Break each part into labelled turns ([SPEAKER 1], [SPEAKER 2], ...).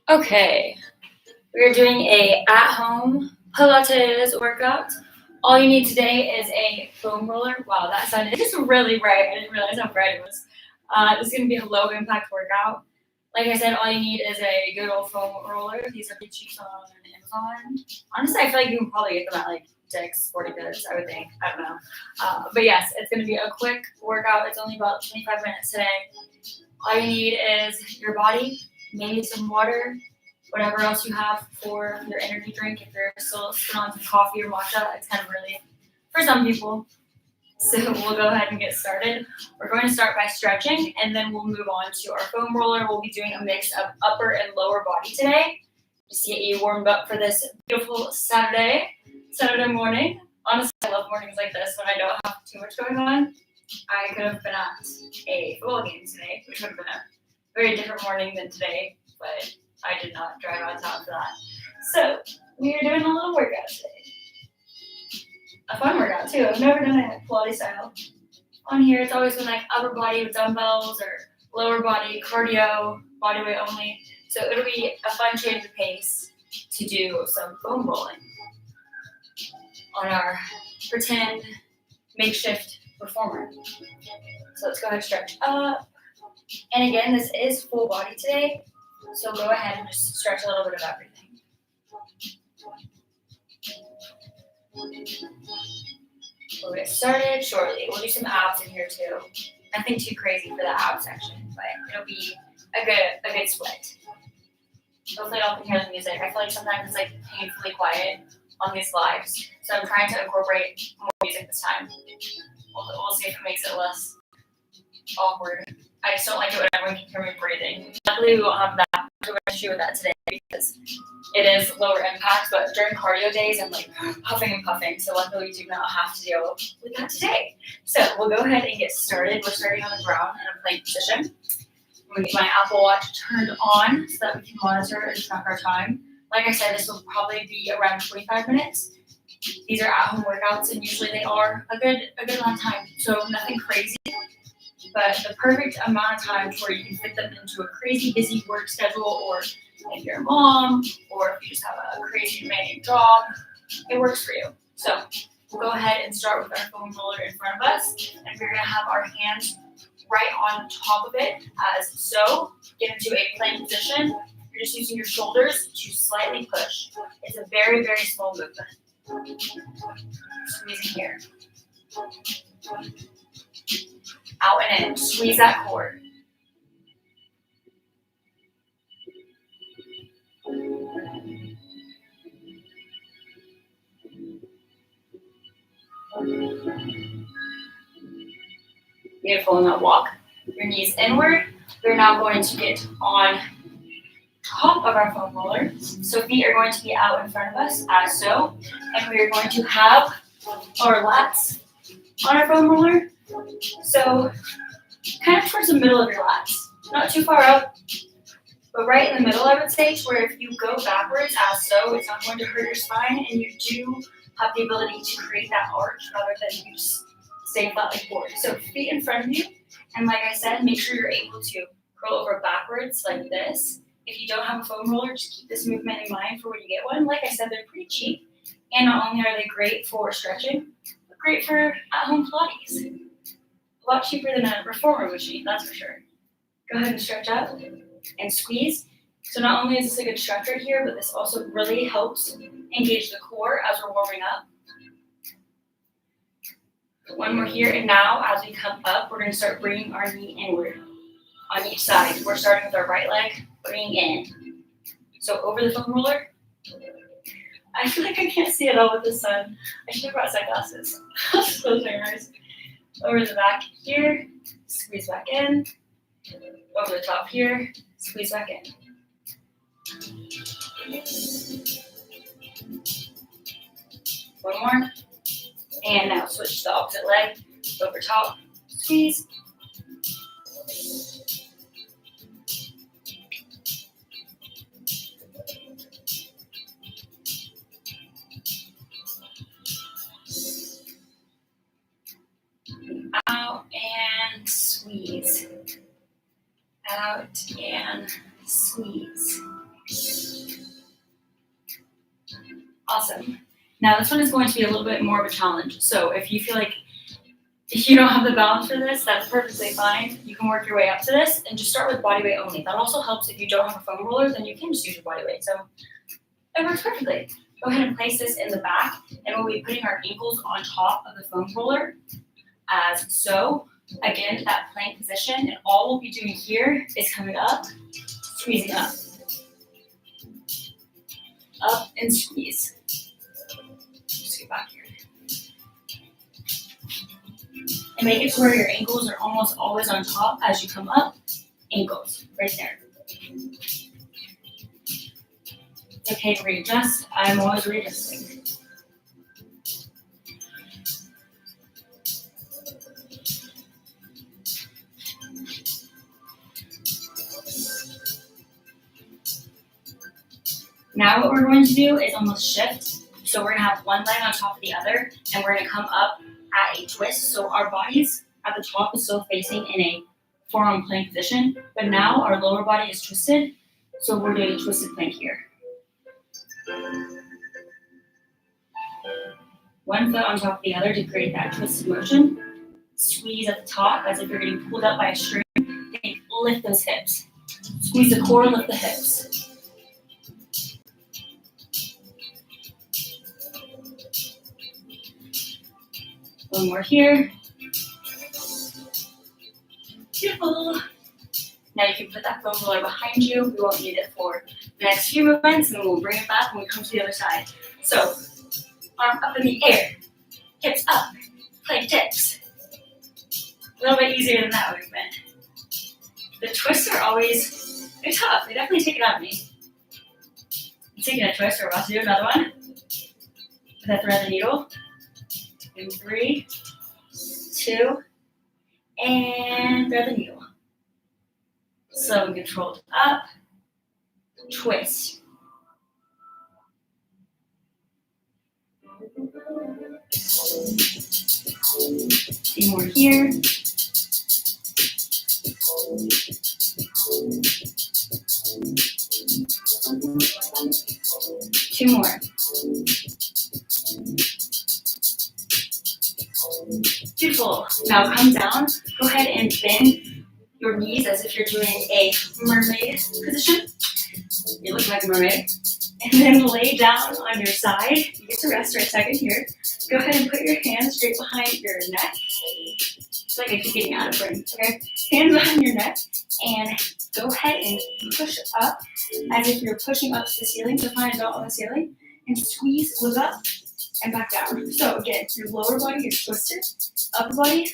[SPEAKER 1] Okay, we're doing a at-home Pilates workout. All you need today is a foam roller. Wow, that sounded just really bright. I didn't realize how bright it was. This is going to be a low impact workout. Like I said, all you need is a good old foam roller. These are pretty cheap on Amazon. Honestly, I feel like you can probably get them at like Dick's Sporting Goods, I would think. I don't know. But yes, it's going to be a quick workout. It's only about 25 minutes today. All you need is your body, maybe some water, whatever else you have for your energy drink. If you're still on some coffee or matcha, it's kind of really for some people. So we'll go ahead and get started. We're going to start by stretching, and then we'll move on to our foam roller. We'll be doing a mix of upper and lower body today. Just get you warmed up for this beautiful Saturday morning. Honestly, I love mornings like this when I don't have too much going on. I could have been at a football game today, which would have been a very different morning than today, but I did not drive out of town for that. So we are doing a little workout today. A fun workout too. I've never done it like Pilates style. On here, it's always been like upper body with dumbbells or lower body cardio, body weight only. So it'll be a fun change of pace to do some foam rolling on our pretend makeshift reformer. So let's go ahead and stretch up. And again, this is full body today. So go ahead and just stretch a little bit of everything. We'll get started shortly. We'll do some abs in here too. Nothing too crazy for the ab section, but it'll be a good split. Hopefully y'all can hear the music. I feel like sometimes it's like painfully quiet on these lives. So I'm trying to incorporate more music this time. We'll see if it makes it less awkward. I just don't like it when everyone can hear me breathing. Luckily we won't have that much of an issue with that today because it is lower impact, but during cardio days I'm like huffing and puffing, so luckily we do not have to deal with that today. So we'll go ahead and get started. We're starting on the ground in a plank position. I'm going to get my Apple Watch turned on so that we can monitor and track our time. Like I said, this will probably be around 25 minutes. These are at-home workouts, and usually they are a good amount of time, so nothing crazy, but the perfect amount of time to where you can fit them into a crazy busy work schedule, or if you're a mom, or if you just have a crazy demanding job, it works for you. So we'll go ahead and start with our foam roller in front of us, and we're going to have our hands right on top of it as so. Get into a plank position. You're just using your shoulders to slightly push. It's a very, very small movement. Squeezing here. Out and in. Squeeze that core. Beautiful. Now walk your knees inward. We're now going to get on top of our foam roller. So feet are going to be out in front of us as so. And we are going to have our lats on our foam roller. So kind of towards the middle of your lats. Not too far up, but right in the middle, I would say, to where if you go backwards as so, it's not going to hurt your spine, and you do have the ability to create that arch rather than you just stay flat like forward. So feet in front of you, and like I said, make sure you're able to curl over backwards like this. If you don't have a foam roller, just keep this movement in mind for when you get one. Like I said, they're pretty cheap, and not only are they great for stretching, but great for at-home Pilates. A lot cheaper than a reformer machine, that's for sure. Go ahead and stretch up and squeeze. So not only is this a good stretcher here, but this also really helps engage the core as we're warming up. One more here, and now as we come up, we're going to start bringing our knee inward on each side. We're starting with our right leg, bringing in. So over the foam roller. I feel like I can't see it all with the sun. I should have brought sunglasses. I'll just close my eyes. Over the back here, squeeze back in. Over the top here, squeeze back in. One more. And now switch to the opposite leg. Over top, squeeze. Out and squeeze. Out Perfect. And squeeze. Awesome. Now this one is going to be a little bit more of a challenge. So if you feel like if you don't have the balance for this, that's perfectly fine. You can work your way up to this and just start with body weight only. That also helps if you don't have a foam roller, then you can just use your body weight. So it works perfectly. Go ahead and place this in the back, and we'll be putting our ankles on top of the foam roller as so. Again, that plank position, and all we'll be doing here is coming up, squeezing up. Up and squeeze. Just get back here. And make it to where your ankles are almost always on top as you come up. Ankles, right there. It's okay to readjust. I'm always readjusting. Now what we're going to do is almost shift. So we're going to have one leg on top of the other, and we're going to come up at a twist. So our bodies at the top is still facing in a forearm plank position, but now our lower body is twisted. So we're doing a twisted plank here. One foot on top of the other to create that twisted motion. Squeeze at the top as if you're getting pulled up by a string. Think, lift those hips. Squeeze the core, lift the hips. One more here. Beautiful. Now you can put that foam roller behind you. We won't need it for the next few movements, and then we'll bring it back when we come to the other side. So, arm up in the air, hips up, plank dips. A little bit easier than that movement. The twists are always, they're tough. They definitely take it out of me. I'm taking a twist, we're about to do another one. With that thread the needle. In 3, 2, and thread the needle. Slow and controlled up, twist. Few more here. Two more. Beautiful. Now come down. Go ahead and bend your knees as if you're doing a mermaid position. You look like a mermaid. And then lay down on your side. You get to rest for a second here. Go ahead and put your hands straight behind your neck. It's like I keep getting out of frame. Okay? Hands behind your neck. And go ahead and push up as if you're pushing up to the ceiling. So find a dot on the ceiling. And squeeze, look up, and back down. So again, your lower body is twisted. Upper body,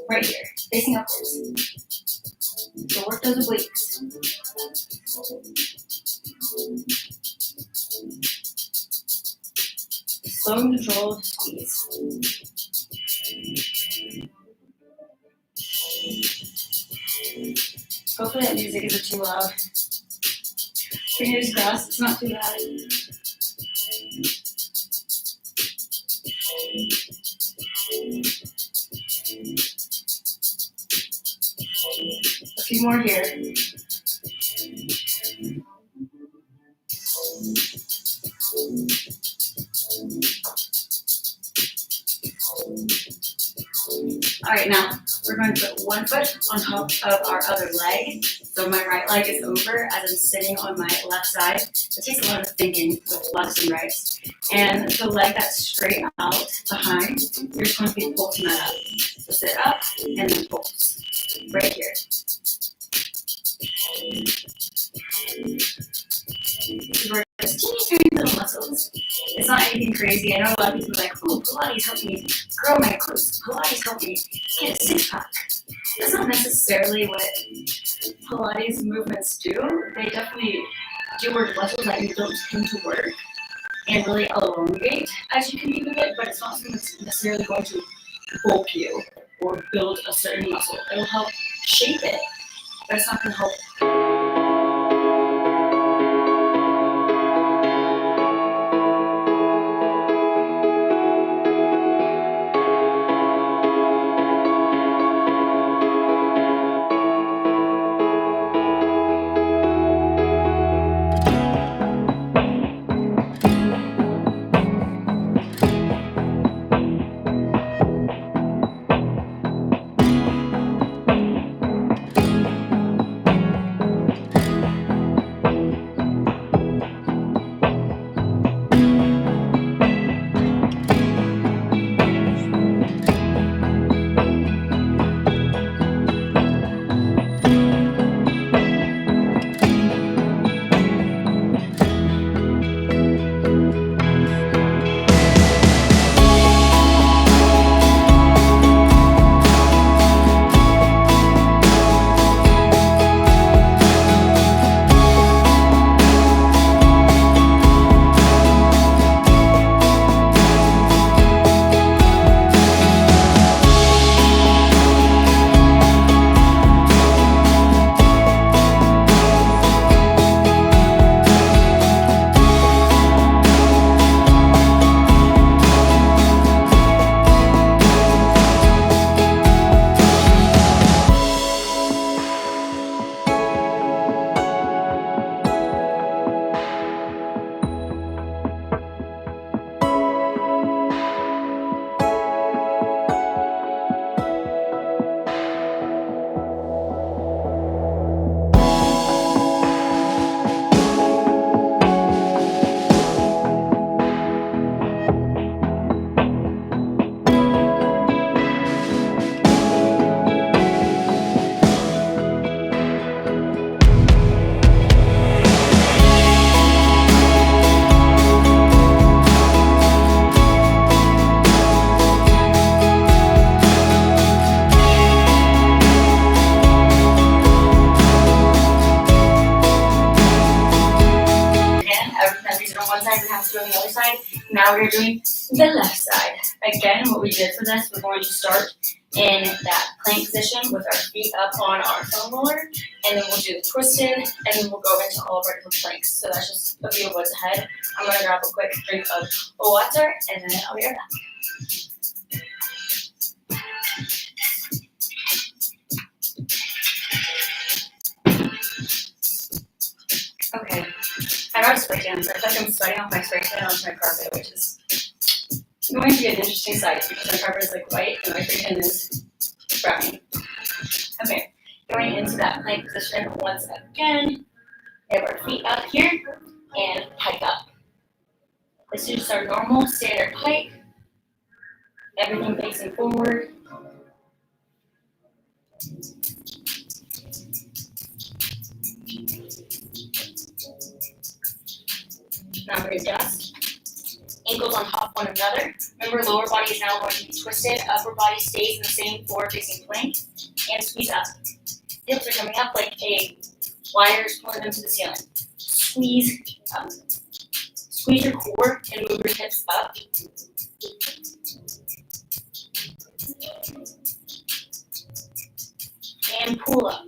[SPEAKER 1] right here, facing upwards. So work those obliques. Slow and controlled squeeze. Hopefully that music isn't too loud. Fingers crossed, it's not too bad. A few more here. All right, now we're going to put one foot on top of our other leg. So my right leg is over as I'm sitting on my left side. It takes a lot of thinking with lefts and rights. And the leg that's straight out behind, you're just going to be pulsing that up. So sit up and then pulse. Right here. We're just teeny little muscles. It's not anything crazy. I know a lot of people are like, oh, Pilates helped me grow my glutes. Pilates helped me get a six-pack. That's not necessarily what Pilates movements do. They definitely do work muscles that you don't tend to work and really elongate as you can move it, but it's not something that's necessarily going to bulk you or build a certain muscle. It will help shape it, but it's not going to help. Now we're doing the left side. Again, what we did for this, we're going to start in that plank position with our feet up on our foam roller, and then we'll do the twisted, and then we'll go into all of our different planks. So that's just a view of what's ahead. I'm going to grab a quick drink of water, and then I'll be right back. Okay, I got a spray tan, so I feel like I'm sweating off my spray tan onto my carpet, which is going to be an interesting sight because my carpet is like white and my spray tan is brown. Okay, going into that plank position once again. We have our feet up here and pike up. This is just our normal standard pike. Everything facing forward. Now we're going to adjust. Ankles on top of one another. Remember, lower body is now going to be twisted. Upper body stays in the same forward-facing plank. And squeeze up. Hips are coming up like a wires pulling them to the ceiling. Squeeze up. Squeeze your core and move your hips up. And pull up.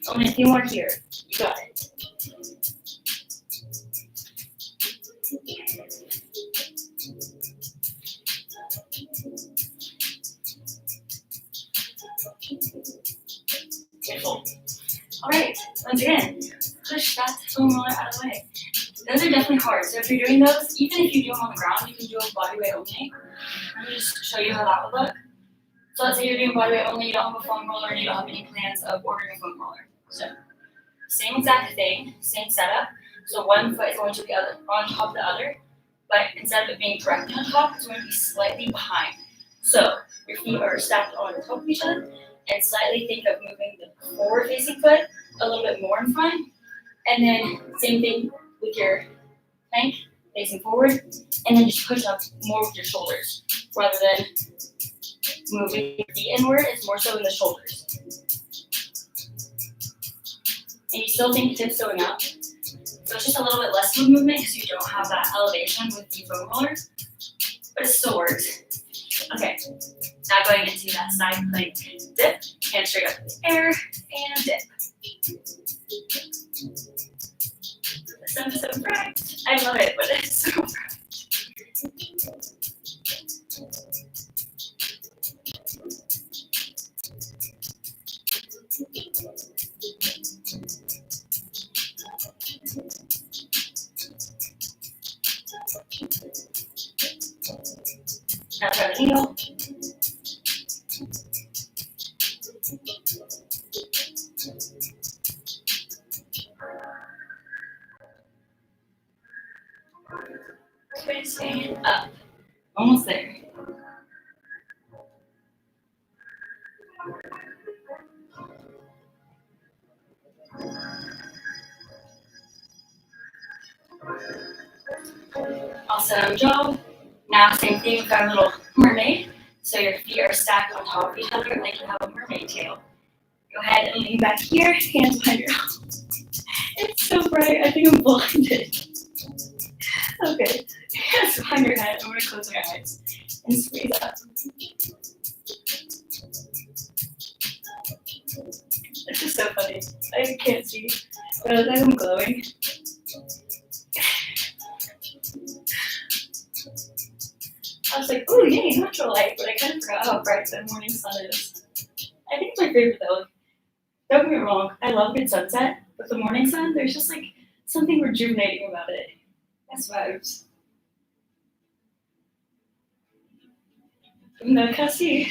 [SPEAKER 1] Only a few more here. You got it. Beautiful. All right, once again, push that foam roller out of the way. Those are definitely hard, so if you're doing those, even if you do them on the ground, you can do them body weight only. Let me just show you how that would look. So let's say you're doing body weight only, you don't have a foam roller, and you don't have any plans of ordering a foam roller. So, same exact thing, same setup. So one foot is going to be on top of the other, but instead of it being directly on top, it's going to be slightly behind. So your feet are stacked on top of each other, and slightly think of moving the forward-facing foot a little bit more in front, and then same thing with your plank facing forward, and then just push up more with your shoulders rather than moving your feet inward. It's more so in the shoulders. And you still think hips going up. So it's just a little bit less of a movement because you don't have that elevation with the foam roller, but it still works. Okay, now going into that side plank dip, hands straight up in the air, and dip. The sun is so bright. I love it, but it's so bright. Now try the needle. Twisting up. Almost there. Awesome job. Now same thing, we've got a little mermaid. So your feet are stacked on top of each other like you have a mermaid tail. Go ahead and lean back here, hands behind your arms. It's so bright, I think I'm blinded. Okay, hands behind your head. I'm going to close my eyes and squeeze up. This is so funny. I can't see, but I look like I'm glowing. I was like, ooh, yay, natural light, but I kind of forgot how bright the morning sun is. I think it's my favorite though. Don't get me wrong, I love a good sunset, but the morning sun, there's just like something rejuvenating about it. That's vibes. No casi.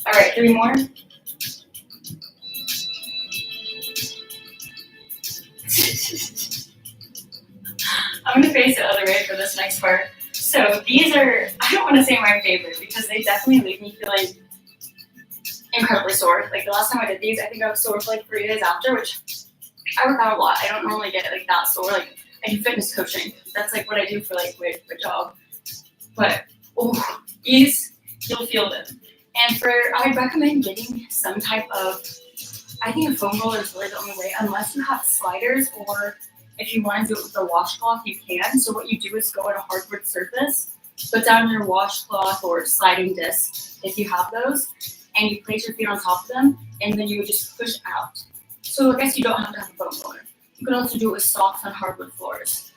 [SPEAKER 1] All right, 3 more. I'm gonna face the other way for this next part. So these are, I don't want to say my favorite because they definitely leave me feeling incredibly sore. Like the last time I did these, I think I was sore for like 3 days after, which I work out a lot. I don't normally get like that sore. Like I do fitness coaching. That's like what I do for like my job. But these, you'll feel them. And I'd recommend getting some type of I think a foam roller is really the only way, unless you have sliders, or if you want to do it with a washcloth, you can. So what you do is go on a hardwood surface, put down your washcloth or sliding disc if you have those, and you place your feet on top of them, and then you would just push out. So I guess you don't have to have a foam roller. You could also do it with socks on hardwood floors.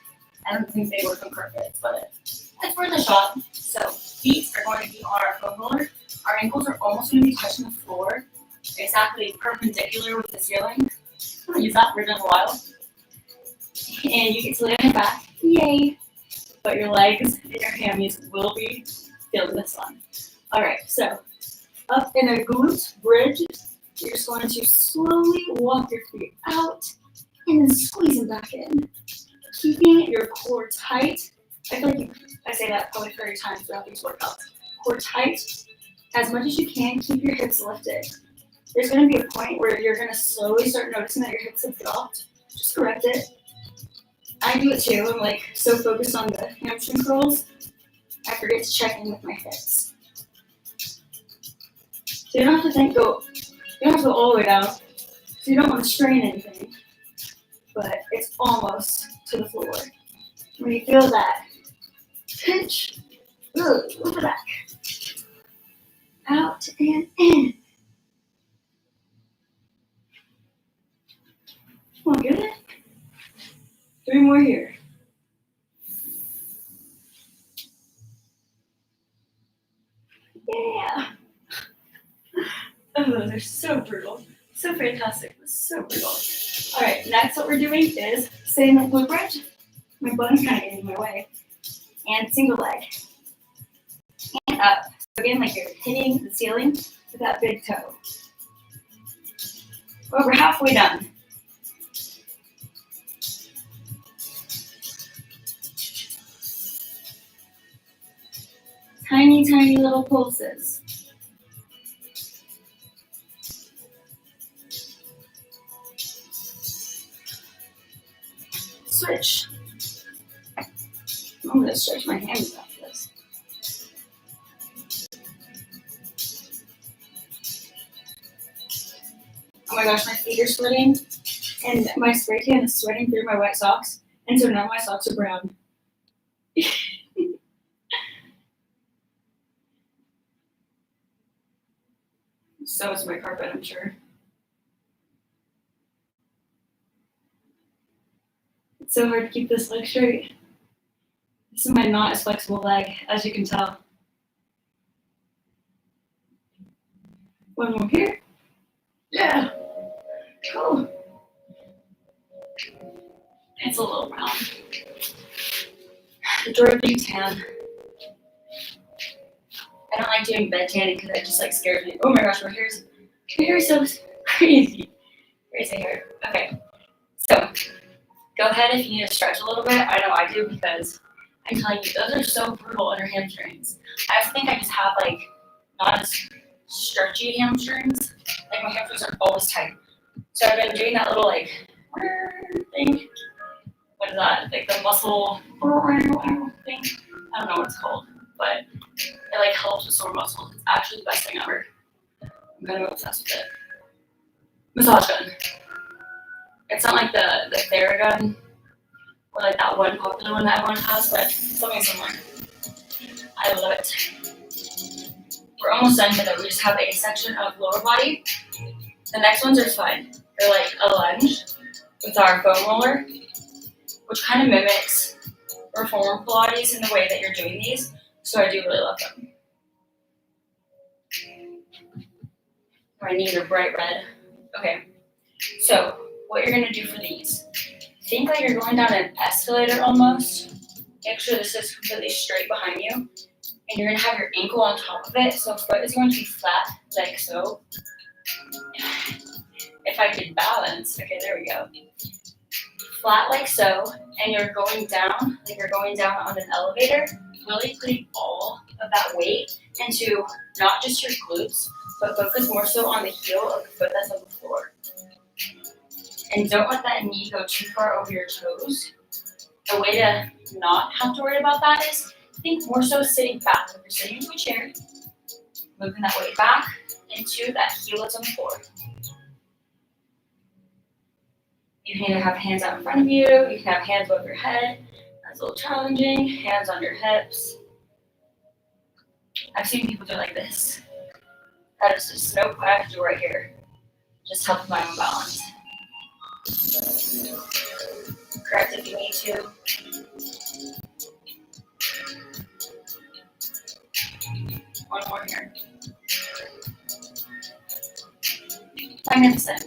[SPEAKER 1] I don't think they work on carpet, but it's worth a shot. So feet are going to be on our foam roller. Our ankles are almost going to be touching the floor, exactly perpendicular with the ceiling. I'm going to use that word in a while. And you get to lay on your back. Yay! But your legs and your hammies will be feeling this one. All right, so up in a glute bridge, you're just going to slowly walk your feet out and then squeeze them back in. Keeping your core tight. I feel like I say that probably 30 times throughout these workouts. Core tight. As much as you can, keep your hips lifted. There's going to be a point where you're going to slowly start noticing that your hips have dropped. Just correct it. I do it too. I'm like so focused on the hamstring curls, I forget to check in with my hips. So you don't have to you don't have to go all the way down. So you don't want to strain anything. But it's almost to the floor. When you feel that pinch, move it back. Out and in. Come on, get it. 3 more here. Yeah. Oh, those are so brutal. So fantastic. So brutal. All right, next what we're doing is same like glute bridge. My button's kind of getting in my way. And single leg. And up. So again, like you're hitting the ceiling with that big toe. Well, we're halfway done. Tiny, tiny little pulses. Switch. I'm going to stretch my hands after this. Oh my gosh, my feet are sweating, and my spray can is sweating through my white socks, and so now my socks are brown. So is my carpet, I'm sure. It's so hard to keep this leg straight. This is my not as flexible leg, as you can tell. One more here. Yeah. Cool. It's a little round. The joy of being tan. I don't like doing bed tanning because it just like scares me. Oh my gosh, my hair is so crazy. Crazy hair. Okay. So go ahead if you need to stretch a little bit. I know I do because I'm telling you, those are so brutal on your hamstrings. I think I just have like not as stretchy hamstrings. Like my hamstrings are always tight. So I've been doing that little like thing. What is that? Like the muscle thing. I don't know what it's called, but it like helps with sore muscles. It's actually the best thing ever. I'm kind of obsessed with it. Massage gun. It's not like the Theragun or like that one popular one that everyone has, but something similar. I love it. We're almost done with it. We just have a section of lower body. The next ones are fun. They're like a lunge with our foam roller, which kind of mimics reformer Pilates in the way that you're doing these. So I do really love them. My knees are bright red. Okay, so what you're gonna do for these, think like you're going down an escalator almost. Make sure this is completely straight behind you. And you're gonna have your ankle on top of it. So foot is going to be flat, like so. If I could balance, okay, there we go. Flat like so, and you're going down, like you're going down on an elevator, really putting all of that weight into not just your glutes, but focus more so on the heel of the foot that's on the floor. And don't let that knee go too far over your toes. The way to not have to worry about that is think more so sitting back. If you're sitting into a chair, moving that weight back into that heel that's on the floor. You can either have hands out in front of you, you can have hands above your head. That's a little challenging. Hands on your hips. I've seen people do it like this. That is just nope, I have to do right here. Just help my own balance. Correct if you need to. One more here. Magnificent.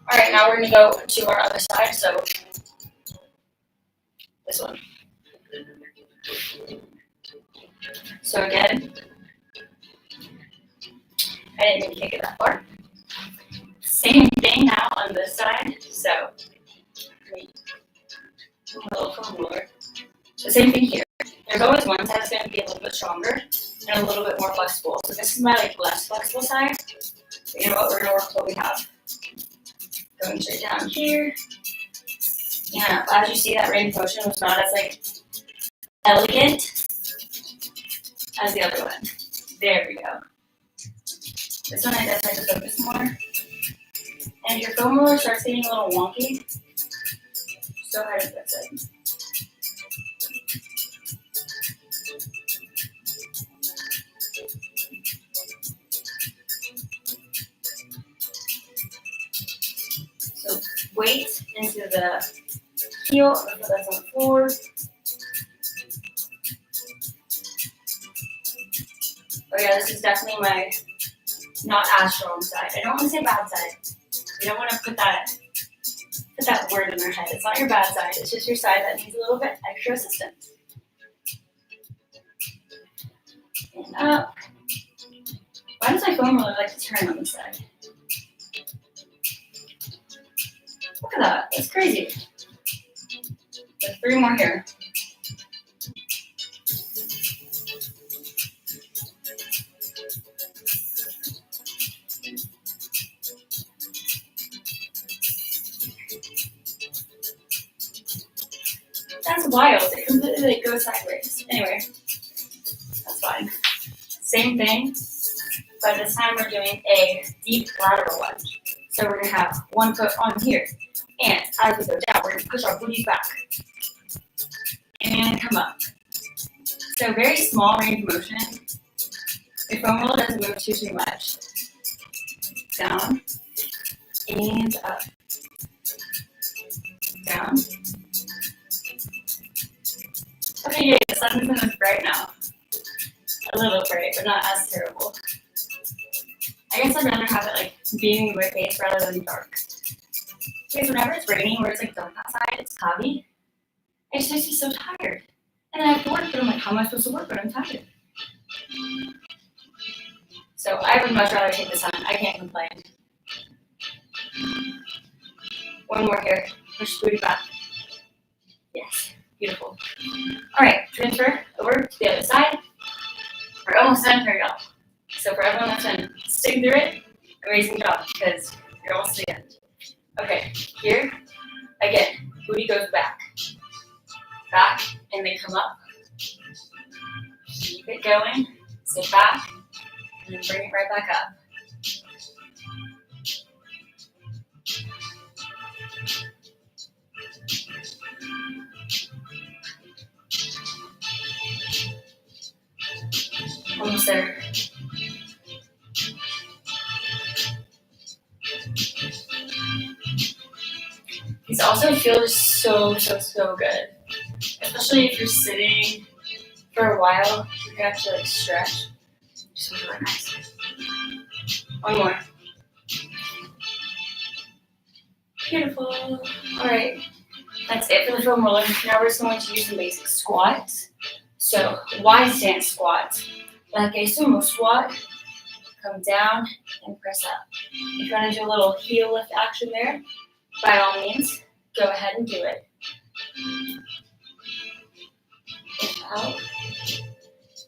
[SPEAKER 1] All right, now we're gonna go to our other side. So this one. So again, I didn't even kick it that far. Same thing now on this side. So a little foam roller. The same thing here. There's always one side that's going to be a little bit stronger and a little bit more flexible. So this is my less flexible side. But you know what? We're going to work with what we have. Going straight down here. Yeah, as you see, that range of motion was not as elegant as the other one. There we go. This one I definitely have to focus more. And if your foam roller starts getting a little wonky, just go ahead and fix it. So weight into the heel, that's on the floor. Oh yeah, this is definitely my not as strong side. I don't want to say bad side. You don't want to put that word in their head. It's not your bad side. It's just your side that needs a little bit extra assistance. And up. Why does my foam roller like to turn on this side? Look at that. That's crazy. There's 3 more here. That's wild. It completely goes sideways. Anyway, that's fine. Same thing, but this time we're doing a deep lateral lunge. So we're going to have one foot on here. And as we go down, we're going to push our booties back. And come up. So very small range of motion. Your foam roller doesn't move too much. Down. And up. Down. Okay, yay, the sun is bright now. A little bright, but not as terrible. I guess I'd rather have it like beaming my face rather than dark. Because whenever it's raining or it's like dark outside, it's cloudy, it just makes me so tired. And then I have to work, but I'm like, how am I supposed to work when I'm tired? So I would much rather take the sun. I can't complain. One more here. Push the booty back. Yes, beautiful. All right, transfer over to the other side. We're almost done here, y'all. So for everyone that's been sticking through it, amazing job because you're almost to the end. Okay, here, again, booty goes back. Back, and then come up. Keep it going. Sit back, and then bring it right back up. Almost there. These also feel so good. Especially if you're sitting for a while, you can actually like stretch. Just really nice. One more. Beautiful. Alright. That's it for the foam roller. Now we're just going to use some basic squats. So wide stance squats. Like a sumo squat. Come down and press up. If you want to do a little heel lift action there, by all means, go ahead and do it. Lift out.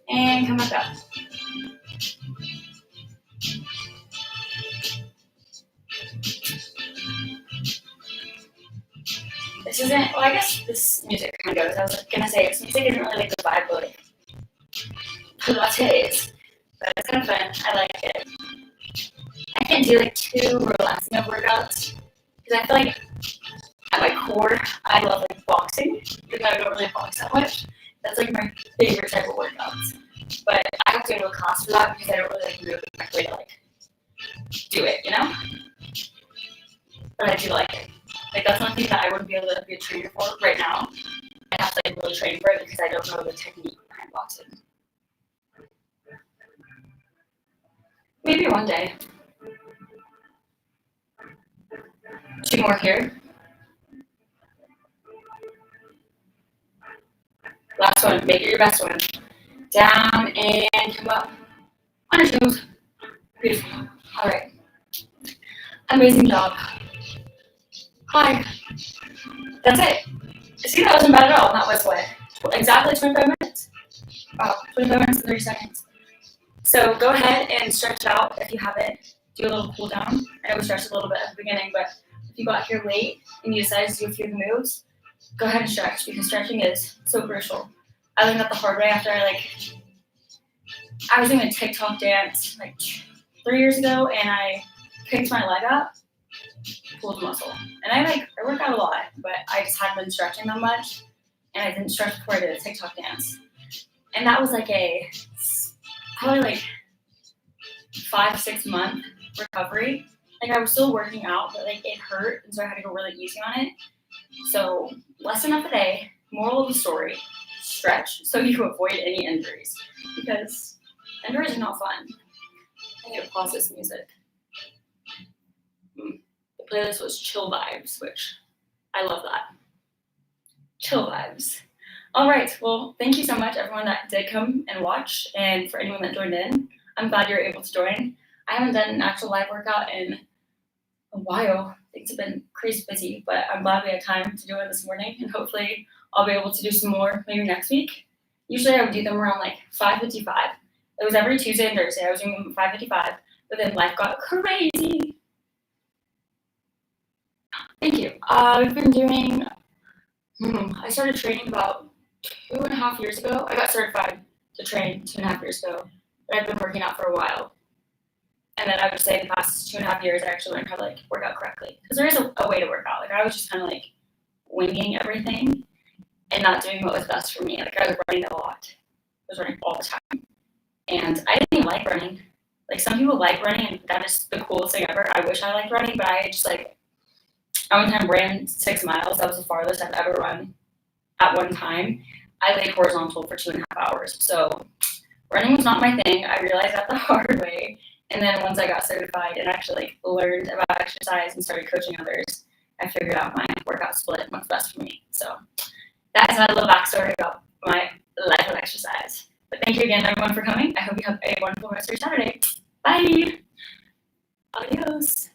[SPEAKER 1] And come back up. This isn't, well, I guess this music kind of goes. I was going to say, this music isn't really like the vibe of like Pilates, but it's kind of fun. I like it. I can't do like too relaxing of workouts because I feel like at my core, I love like boxing, because I don't really box that much. That's like my favorite type of workouts. But I have to go to a class for that because I don't really like know the correct way to like do it, you know? But I do like it. Like that's one thing that I wouldn't be able to be a trainer for right now. I have to like really train for it because I don't know the technique behind boxing. Maybe one day. 2 more here. Last one. Make it your best one. Down and come up. On your toes. Beautiful. All right. Amazing job. Hi. That's it. See, that wasn't bad at all. That was what? Exactly 25 minutes. Wow, 25 minutes and 30 seconds. So go ahead and stretch out if you haven't. Do a little cool down. I know we stretched a little bit at the beginning, but if you got here late and you decided to do a few of the moves, go ahead and stretch because stretching is so crucial. I learned that the hard way after I was doing a TikTok dance like 3 years ago and I picked my leg up, pulled muscle. And I work out a lot, but I just hadn't been stretching that much. And I didn't stretch before I did a TikTok dance. And that was like probably like 5-6 month recovery. Like I was still working out, but like it hurt, and so I had to go really easy on it. So lesson of the day, moral of the story, stretch so you avoid any injuries because injuries are not fun. I need to pause this music. The playlist was Chill Vibes, which I love that. Chill Vibes. All right, well, thank you so much, everyone that did come and watch, and for anyone that joined in. I'm glad you're able to join. I haven't done an actual live workout in a while. Things have been crazy busy, but I'm glad we had time to do it this morning, and hopefully I'll be able to do some more maybe next week. Usually I would do them around like 5:55. It was every Tuesday and Thursday. I was doing them at 5:55, but then life got crazy. Thank you. We've been doing, I started training about 2.5 years ago. I got certified to train 2.5 years ago, but I've been working out for a while. And then I would say the past 2.5 years, I actually learned how to like work out correctly. Because there is a way to work out. Like I was just kind of like winging everything and not doing what was best for me. Like I was running a lot. I was running all the time. And I didn't even like running. Like some people like running and that is the coolest thing ever. I wish I liked running, but I just like, I one time ran 6 miles. That was the farthest I've ever run at one time. I laid horizontal for 2.5 hours. So running was not my thing. I realized that the hard way. And then once I got certified and actually like learned about exercise and started coaching others, I figured out my workout split and what's best for me. So that is my little backstory about my life of exercise. But thank you again, everyone, for coming. I hope you have a wonderful rest of your Saturday. Bye. Adios.